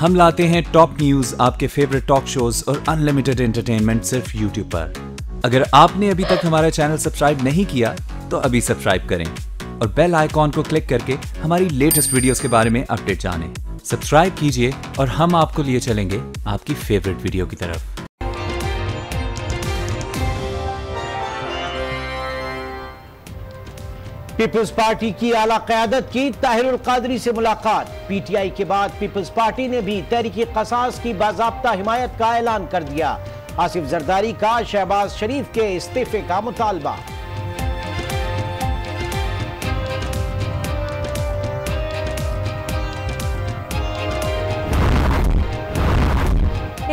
हम लाते हैं top news, आपके फेवरेट टॉक शोज और अनलिमिटेड एंटरटेनमेंट सिर्फ यूट्यूब पर। अगर आपने अभी तक हमारा चैनल सब्सक्राइब नहीं किया तो अभी सब्सक्राइब करें और बेल आइकॉन को क्लिक करके हमारी लेटेस्ट वीडियोस के बारे में अपडेट जानें। सब्सक्राइब कीजिए और हम आपको लिए चलेंगे आपकी फेवरेट वीडियो की तरफ। पीपल्स पार्टी की आला क़यादत की ताहिरुल क़ादरी से मुलाकात। पीटीआई के बाद पीपल्स पार्टी ने भी तहरीक क़सास की बाज़ाब्ता हिमायत का ऐलान कर दिया। आसिफ जरदारी का शहबाज शरीफ के इस्तीफे का मुतालबा।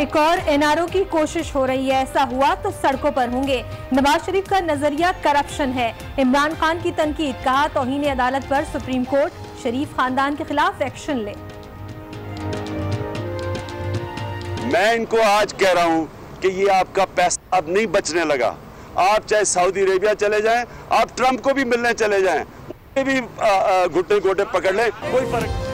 एक और एनआरओ की कोशिश हो रही है, ऐसा हुआ तो सड़कों पर होंगे। नवाज शरीफ का नजरिया करप्शन है। इमरान खान की तनकीद, कहा तौहीन अदालत पर सुप्रीम कोर्ट शरीफ खानदान के खिलाफ एक्शन ले। मैं इनको आज कह रहा हूं कि ये आपका पैसा अब नहीं बचने लगा। आप चाहे सऊदी अरेबिया चले जाएं, आप ट्रंप को भी मिलने चले जाएं, उन्हें भी घुटने घोटे पकड़ लें, कोई फर्क।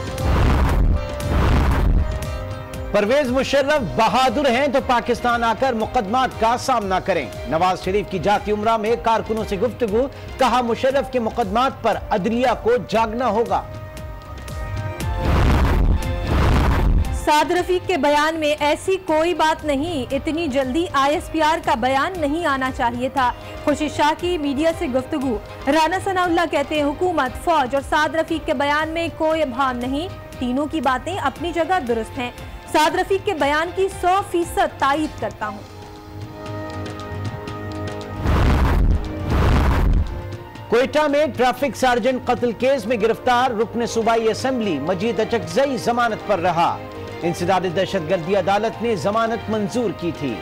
परवेज मुशर्रफ बहादुर हैं तो पाकिस्तान आकर मुकदमात का सामना करें। नवाज शरीफ की जाती उम्रा में कारकुनों से गुफ्तगू, कहा मुशर्रफ के मुकदमात पर अदलिया को जागना होगा। साद रफीक के बयान में ऐसी कोई बात नहीं, इतनी जल्दी ISPR का बयान नहीं आना चाहिए था। खुर्शीद शाह की मीडिया से गुफ्तगू। राना सनाउल्लाह कहते हैं हुकूमत, फौज और साद रफीक के बयान में कोई अभाव नहीं, तीनों की बातें अपनी जगह दुरुस्त हैं। साद रफीक के बयान की 100% तायीद करता हूं। क्वेटा में ट्रैफिक सार्जेंट कत्ल केस में गिरफ्तार रुकन सूबाई असेंबली मजीद अचकजई जमानत पर रहा। इंसदाद दहशतगर्दी अदालत ने जमानत मंजूर की थी।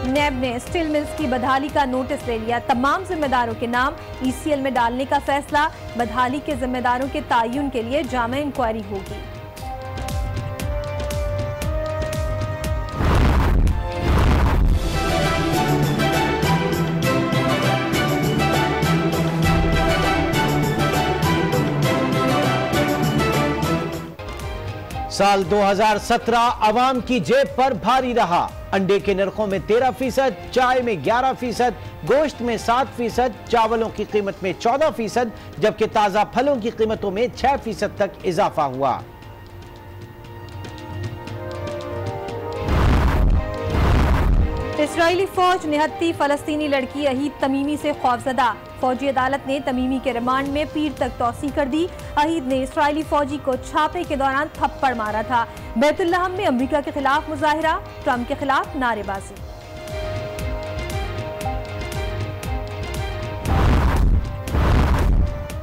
नैब ने स्टील मिल्स की बदहाली का नोटिस ले लिया। तमाम जिम्मेदारों के नाम ECL में डालने का फैसला। बदहाली के जिम्मेदारों के तायुन के लिए जामा इंक्वायरी होगी। साल 2017 अवाम की जेब पर भारी रहा। अंडे के नरखों में 13%, चाय में 11%, गोश्त में 7%, चावलों की कीमत में 14%, जबकि ताजा फलों की कीमतों में 6% तक इजाफा हुआ। इस्राएली फौज निहत्ती फलस्तीनी लड़की अहीद तमीमी से खौफजदा। फौजी अदालत ने तमीमी के रिमांड में पीर तक तौसी कर दी। अहीद ने इस्राएली फौजी को छापे के दौरान थप्पड़ मारा था। बैतुल्लहम में अमेरिका के खिलाफ मुजाहिरा, ट्रंप के खिलाफ नारेबाजी।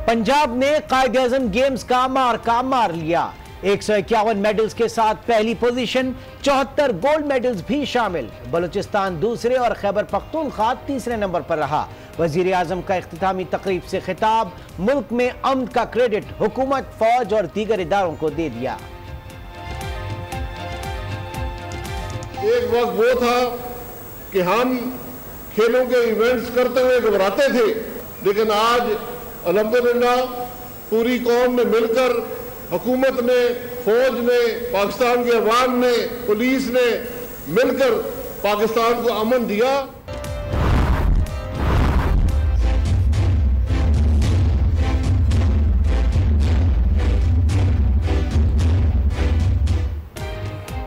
पंजाब ने कायद-ए-आज़म गेम्स का मार्का मार लिया। 151 मेडल्स के साथ पहली पोजीशन, 74 गोल्ड मेडल्स भी शामिल। बलूचिस्तान दूसरे और खैबर पख्तूनख्वा तीसरे नंबर पर रहा। वजीर आजम का इख्तितामी तकरीब से खिताब, मुल्क में अमन का क्रेडिट हुकूमत, फौज और दीगर इदारों को दे दिया। एक वक्त वो था कि हम खेलों के इवेंट्स करते हुए घबराते थे, लेकिन आज अल्हम्दुलिल्लाह पूरी कौम ने मिलकर, हुकूमत ने, फौज ने, पाकिस्तान के अवाम ने, पुलिस ने मिलकर पाकिस्तान को अमन दिया।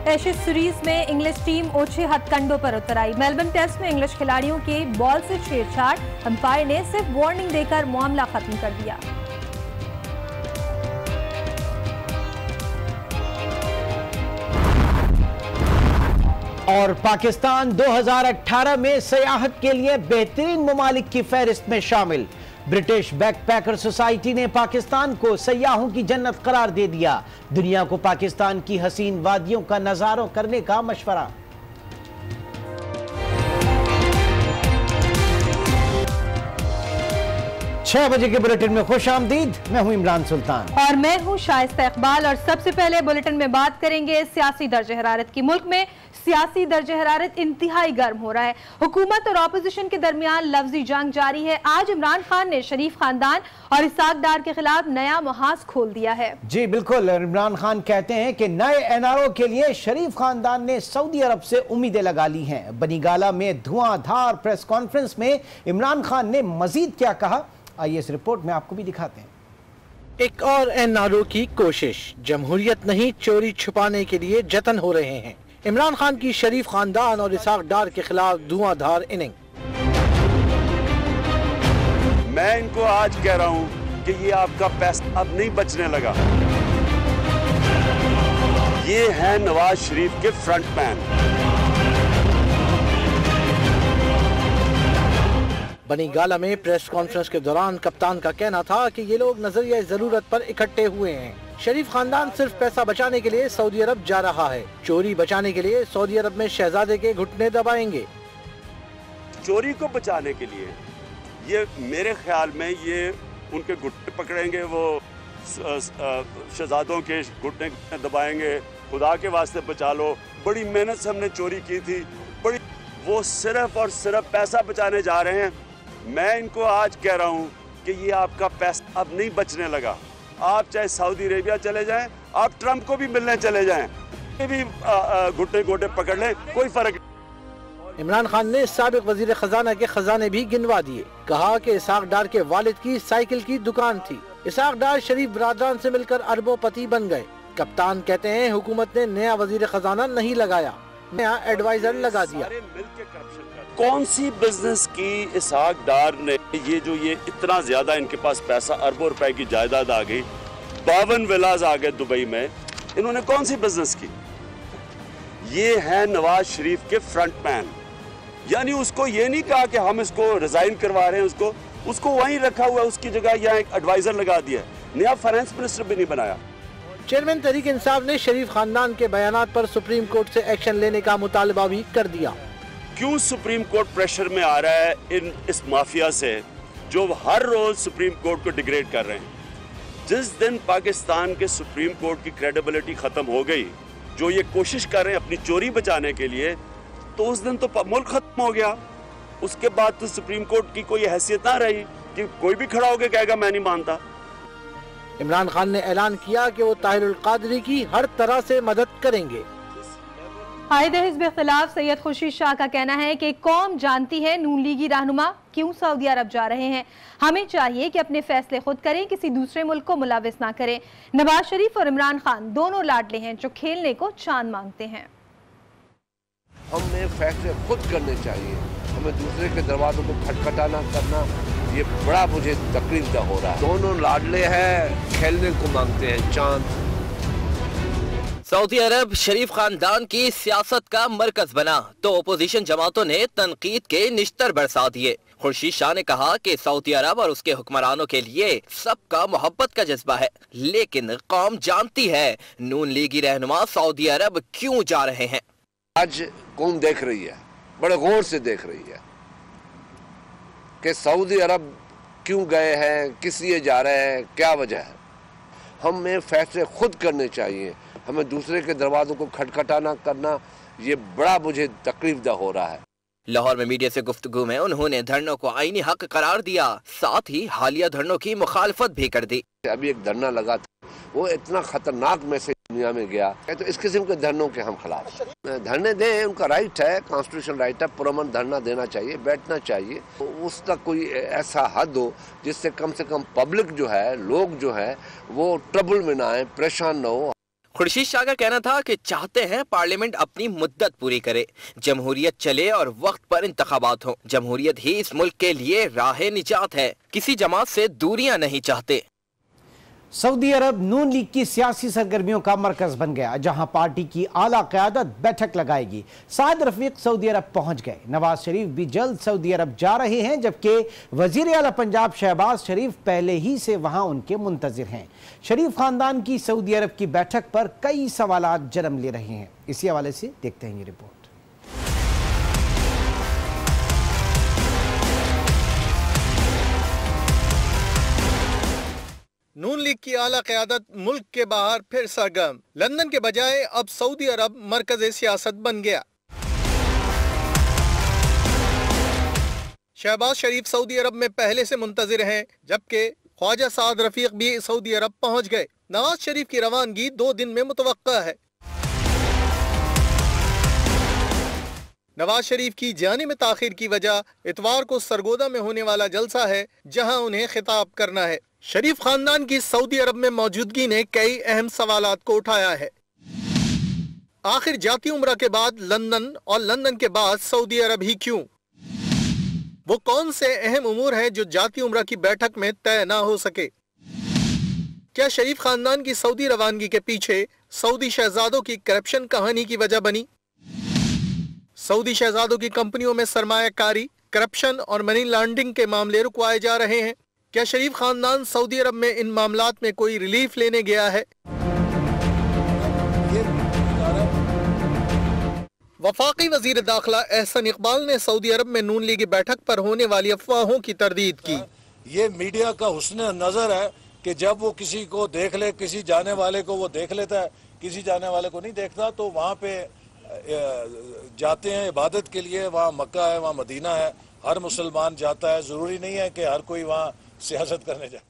एशेज सीरीज में इंग्लिश टीम ओछे हथकंडों पर उतर आई। मेलबर्न टेस्ट में इंग्लिश खिलाड़ियों के बॉल से छेड़छाड़, अंपायर ने सिर्फ वार्निंग देकर मामला खत्म कर दिया। और पाकिस्तान 2018 में सयाहत के लिए बेहतरीन ममालिक की फहरिस्त में शामिल। ब्रिटिश बैकपैकर सोसाइटी ने पाकिस्तान को सयाहों की जन्नत करार दे दिया। दुनिया को पाकिस्तान की हसीन वादियों का नजारा करने का मशवरा। 6 बजे के बुलेटिन में खुश आमदीद। मैं हूं इमरान सुल्तान और मैं हूं शाइस्ता इकबाल। और सबसे पहले बुलेटिन में बात करेंगे सियासी दर्ज हरारत की। मुल्क में सियासी दर्ज हरारत इंतहाई गर्म हो रहा है। हुकूमत और ऑपोजिशन के दरमियान लफ्जी जंग जारी है। आज इमरान खान ने शरीफ खानदान और इसाक डार के खिलाफ नया मुहाज खोल दिया है। जी बिल्कुल, इमरान खान कहते हैं कि नए एनआरओ के लिए शरीफ खानदान ने सऊदी अरब से उम्मीदें लगा ली हैं। बनीगाला में धुआंधार प्रेस कॉन्फ्रेंस में इमरान खान ने मजीद क्या कहा, आइए इस रिपोर्ट में आपको भी दिखाते हैं। एक और एनआरओ की कोशिश, जमहूरियत नहीं चोरी छुपाने के लिए जतन हो रहे हैं। इमरान खान की शरीफ खानदान और इसाक डार के खिलाफ धुआंधार इनिंग। मैं इनको आज कह रहा हूं कि ये आपका पैसा अब नहीं बचने लगा। ये है नवाज शरीफ के फ्रंटमैन। बनीगाला में प्रेस कॉन्फ्रेंस के दौरान कप्तान का कहना था कि ये लोग नजरिया जरूरत पर इकट्ठे हुए हैं। शरीफ खानदान सिर्फ पैसा बचाने के लिए सऊदी अरब जा रहा है। चोरी बचाने के लिए सऊदी अरब में शहजादे के घुटने दबाएंगे। चोरी को बचाने के लिए ये मेरे ख्याल में ये उनके घुटने पकड़ेंगे, वो शहजादों के घुटने दबाएंगे। खुदा के वास्ते बचा लो, बड़ी मेहनत से हमने चोरी की थी, बड़ी, वो सिर्फ और सिर्फ पैसा बचाने जा रहे हैं। मैं इनको आज कह रहा हूँ कि ये आपका पैसा अब नहीं बचने लगा। आप चाहे सऊदी अरेबिया चले जाएं, आप ट्रंप को भी मिलने चले जाएं, ये भी घुटने गोटे पकड़ लें, कोई फर्क नहीं। इमरान खान ने साबिक वजीर खजाना के खजाने भी गिनवा दिए। कहा कि इसाक डार के वालिद की साइकिल की दुकान थी। इसाक डार शरीफ बरादरान से मिलकर अरबोपति बन गए। कप्तान कहते हैं हुकूमत ने नया वजीर खजाना नहीं लगाया, नया एडवाइजर लगा दिया। कौन सी बिजनेस की इसाक डार ने ये इतना ज्यादा इनके पास पैसा, अरबों रुपए की जायदाद आ गई, 52 विलाज आ गए दुबई में, इन्होंने कौन सी बिजनेस की? ये है नवाज शरीफ के फ्रंटमैन। यानी उसको ये नहीं कहा कि हम इसको रिजाइन करवा रहे हैं, उसको वहीं रखा हुआ है, उसकी जगह यहाँ एक एडवाइजर लगा दिया, नया फाइनेंस मिनिस्टर भी नहीं बनाया। चेयरमैन तहरीक इंसाफ ने शरीफ खानदान के बयानात पर सुप्रीम कोर्ट से एक्शन लेने का मुतालबा भी कर दिया। क्यों सुप्रीम कोर्ट प्रेशर में आ रहा है इस माफिया से जो हर रोज सुप्रीम कोर्ट को डिग्रेड कर रहे हैं? जिस दिन पाकिस्तान के सुप्रीम कोर्ट की क्रेडिबिलिटी खत्म हो गई, जो ये कोशिश कर रहे हैं अपनी चोरी बचाने के लिए, तो उस दिन तो मुल्क खत्म हो गया। उसके बाद तो सुप्रीम कोर्ट की कोई हैसियत ना रही कि कोई भी खड़ा होकर कहेगा मैं नहीं मानता। इमरान खान ने ऐलान किया कि वो ताहिरुल कादरी की हर तरह से मदद करेंगे। कायदे हिज़्ब इख्तिलाफ सैयद खुर्शीद शाह का कहना है कि कौम जानती है नून लीगी रहनुमा क्यों सऊदी अरब जा रहे हैं। हमें चाहिए कि अपने फैसले खुद करें, किसी दूसरे मुल्क को मुलविस ना करें। नवाज शरीफ और इमरान खान दोनों लाडले हैं जो खेलने को चांद मांगते हैं। हमें फैसले खुद करने चाहिए, हमें दूसरे के दरवाजों को खटखटाना करना, ये बड़ा मुझे तकलीफ हो रहा है। दोनों लाडले हैं, खेलने को मांगते हैं चांद। सऊदी अरब शरीफ खानदान की सियासत का मरकज बना तो ओपोजिशन जमातों ने तनकीद के निश्तर बरसा दिए। खुर्शीद शाह ने कहा कि सऊदी अरब और उसके हुक्मरानों के लिए सबका मोहब्बत का जज्बा है, लेकिन कौम जानती है नून लीगी रहनुमा सऊदी अरब क्यों जा रहे हैं। आज कौम देख रही है, बड़े गौर से देख रही है कि सऊदी अरब क्यों गए हैं, किस लिए जा रहे हैं, क्या वजह है। हमें फैसले खुद करने चाहिए, हमें दूसरे के दरवाजों को खटखटाना करना, ये बड़ा मुझे तकलीफ हो रहा है। लाहौर में मीडिया से गुफ्तगू में उन्होंने धरनों को आईनी हक करार दिया, साथ ही हालिया धरनों की मुखालफत भी कर दी। अभी एक धरना लगा था, वो इतना खतरनाक मैसेज दुनिया में गया, तो इस किस्म के धरनों के हम खिलाफ। धरने दें, उनका राइट है, कॉन्स्टिट्यूशन राइट है, पुरअमन धरना देना चाहिए, बैठना चाहिए। उसका कोई ऐसा हद हो जिससे कम से कम पब्लिक जो है, लोग जो है, वो ट्रबल में ना आए, परेशान ना हो। खुर्शीद शाह का कहना था कि चाहते हैं पार्लियामेंट अपनी मुद्दत पूरी करे, जमहूरियत चले और वक्त पर इंतखाबात हो। जमहूरियत ही इस मुल्क के लिए राह निजात है, किसी जमात से दूरियां नहीं चाहते। सऊदी अरब नून लीग की सियासी सरगर्मियों का मरकज बन गया, जहां पार्टी की आला क़यादत बैठक लगाएगी। साद रफीक सऊदी अरब पहुंच गए। नवाज शरीफ भी जल्द सऊदी अरब जा रहे हैं, जबकि वजीर आला पंजाब शहबाज शरीफ पहले ही से वहां उनके मुंतजिर हैं। शरीफ खानदान की सऊदी अरब की बैठक पर कई सवालात जन्म ले रहे हैं। इसी हवाले से देखते हैं ये रिपोर्ट। नून लीग की आला क़यादत मुल्क के बाहर फिर सरगर्म। लंदन के बजाय अब सऊदी अरब मरकज़ सियासत बन गया। शहबाज शरीफ सऊदी अरब में पहले से मुंतजिर हैं, जबकि ख्वाजा साद रफीक भी सऊदी अरब पहुंच गए। नवाज शरीफ की रवानगी 2 दिन में मुतवक्का है। नवाज शरीफ की जाने में ताखिर की वजह इतवार को सरगोदा में होने वाला जलसा है, जहां उन्हें खिताब करना है। शरीफ खानदान की सऊदी अरब में मौजूदगी ने कई अहम सवालात को उठाया है। आखिर जाती उम्रा के बाद लंदन और लंदन के बाद सऊदी अरब ही क्यों? वो कौन से अहम उमूर हैं जो जाती उम्रा की बैठक में तय ना हो सके? क्या शरीफ खानदान की सऊदी रवानगी के पीछे सऊदी शहजादों की करप्शन कहानी की वजह बनी? सऊदी शहजादों की कंपनियों में सरमायाकारी, करप्शन और मनी लॉन्ड्रिंग के मामले रुकवाए जा रहे हैं। क्या शरीफ खानदान सऊदी अरब में इन मामलात में कोई रिलीफ लेने गया है? वफाकी वजीर दाखिला एहसन इकबाल ने सऊदी अरब में नून लीग की बैठक पर होने वाली अफवाहों की तरदीद की। ये मीडिया का हुस्न नजर है कि जब वो किसी को देख ले, किसी जाने वाले को वो देख लेता है, किसी जाने वाले को नहीं देखता, तो वहाँ पे जाते हैं इबादत के लिए। वहाँ मक्का है, वहाँ मदीना है, हर मुसलमान जाता है। जरूरी नहीं है कि हर कोई वहाँ सियासत करने जाए।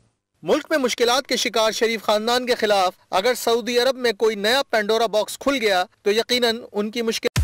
मुल्क में मुश्किलात के शिकार शरीफ खानदान के खिलाफ अगर सऊदी अरब में कोई नया पेंडोरा बॉक्स खुल गया तो यकीनन उनकी मुश्किल